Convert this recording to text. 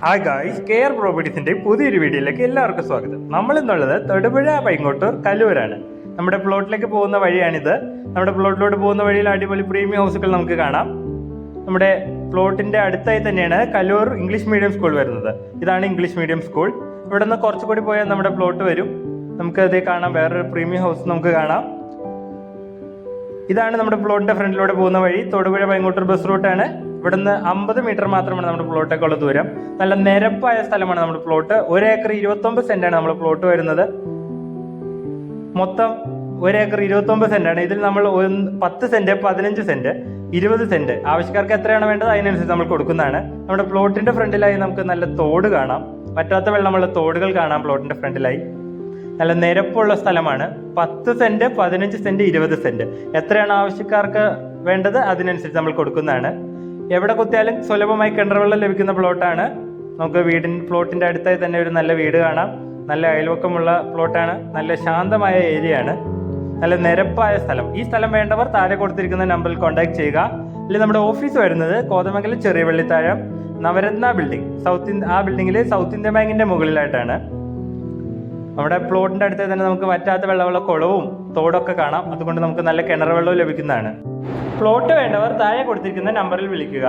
Hi guys, care പ്രോപ്പർട്ടീസിന്റെ പുതിയൊരു വീഡിയോയിലേക്ക് എല്ലാവർക്കും സ്വാഗതം. നമ്മൾ ഇന്നുള്ളത് തൊടുപുഴ പൈങ്ങോട്ടൂർ കല്ലൂരാണ്. നമ്മുടെ പ്ലോട്ടിലേക്ക് പോകുന്ന വഴിയാണിത്. നമ്മുടെ പ്ലോട്ടിലോട്ട് പോകുന്ന വഴിയിൽ അടിപൊളി പ്രീമിയം ഹൗസുകൾ നമുക്ക് കാണാം. നമ്മുടെ പ്ലോട്ടിന്റെ അടുത്തായി തന്നെയാണ് കല്ലൂർ ഇംഗ്ലീഷ് മീഡിയം സ്കൂൾ വരുന്നത്. ഇതാണ് ഇംഗ്ലീഷ് മീഡിയം സ്കൂൾ. ഇവിടെ നിന്ന് കുറച്ചുകൂടി പോയാൽ നമ്മുടെ പ്ലോട്ട് വരും. നമുക്ക് അത് കാണാം. വേറൊരു പ്രീമിയം ഹൗസ് നമുക്ക് കാണാം. ഇതാണ് നമ്മുടെ പ്ലോട്ടിന്റെ ഫ്രണ്ടിലൂടെ പോകുന്ന വഴി. തൊടുപുഴ പൈങ്ങോട്ടൂർ ബസ് റൂട്ടാണ്. ഇവിടുന്ന് 50 മീറ്റർ മാത്രമാണ് നമ്മുടെ പ്ലോട്ടേക്കുള്ള ദൂരം. നല്ല നിരപ്പായ സ്ഥലമാണ് നമ്മുടെ പ്ലോട്ട്. 1 ഏക്കർ 29 സെന്റാണ് നമ്മുടെ പ്ലോട്ട് വരുന്നത്. മൊത്തം 1 ഏക്കർ 29 സെന്റാണ്. ഇതിൽ നമ്മൾ 10 സെന്റ്, 15 സെന്റ്, 20 സെന്റ് ആവശ്യക്കാർക്ക് എത്രയാണ് വേണ്ടത് അതിനനുസരിച്ച് നമ്മൾ കൊടുക്കുന്നതാണ്. നമ്മുടെ പ്ലോട്ടിന്റെ ഫ്രണ്ടിലായി നമുക്ക് നല്ല തോട് കാണാം. പറ്റാത്ത വെള്ളമുള്ള തോടുകൾ കാണാം. പ്ലോട്ടിന്റെ ഫ്രണ്ടിലായി നല്ല നിരപ്പുള്ള സ്ഥലമാണ്. 10 സെന്റ്, 15 സെന്റ്, 20 സെന്റ് എത്രയാണ് ആവശ്യക്കാർക്ക് വേണ്ടത് അതിനനുസരിച്ച് നമ്മൾ കൊടുക്കുന്നതാണ്. എവിടെ കുത്തിയാലും സുലഭമായി കിണർവെള്ളം ലഭിക്കുന്ന പ്ലോട്ടാണ്. നമുക്ക് പ്ലോട്ടിന്റെ അടുത്തായി തന്നെ ഒരു നല്ല വീട് കാണാം. നല്ല അയൽവക്കമുള്ള പ്ലോട്ടാണ്. നല്ല ശാന്തമായ ഏരിയ ആണ്. നല്ല നിരപ്പായ സ്ഥലം. ഈ സ്ഥലം വേണ്ടവർ താഴെ കൊടുത്തിരിക്കുന്ന നമ്പറിൽ കോൺടാക്ട് ചെയ്യുക. അല്ലെങ്കിൽ നമ്മുടെ ഓഫീസ് വരുന്നത് കോതമംഗലം ചെറിയ വെള്ളിത്താഴം നവരത്ന ബിൽഡിംഗ്, ആ ബിൽഡിംഗിൽ സൗത്ത് ഇന്ത്യൻ ബാങ്കിന്റെ മുകളിലായിട്ടാണ്. നമ്മുടെ പ്ലോട്ടിന്റെ അടുത്ത് തന്നെ നമുക്ക് വറ്റാത്ത വെള്ളമുള്ള കുളവും തോടൊക്കെ കാണാം. അതുകൊണ്ട് നമുക്ക് നല്ല കിണർ വെള്ളവും ലഭിക്കുന്നതാണ്. പ്ലോട്ട് വേണ്ടവർ താഴെ കൊടുത്തിരിക്കുന്ന നമ്പറിൽ വിളിക്കുക.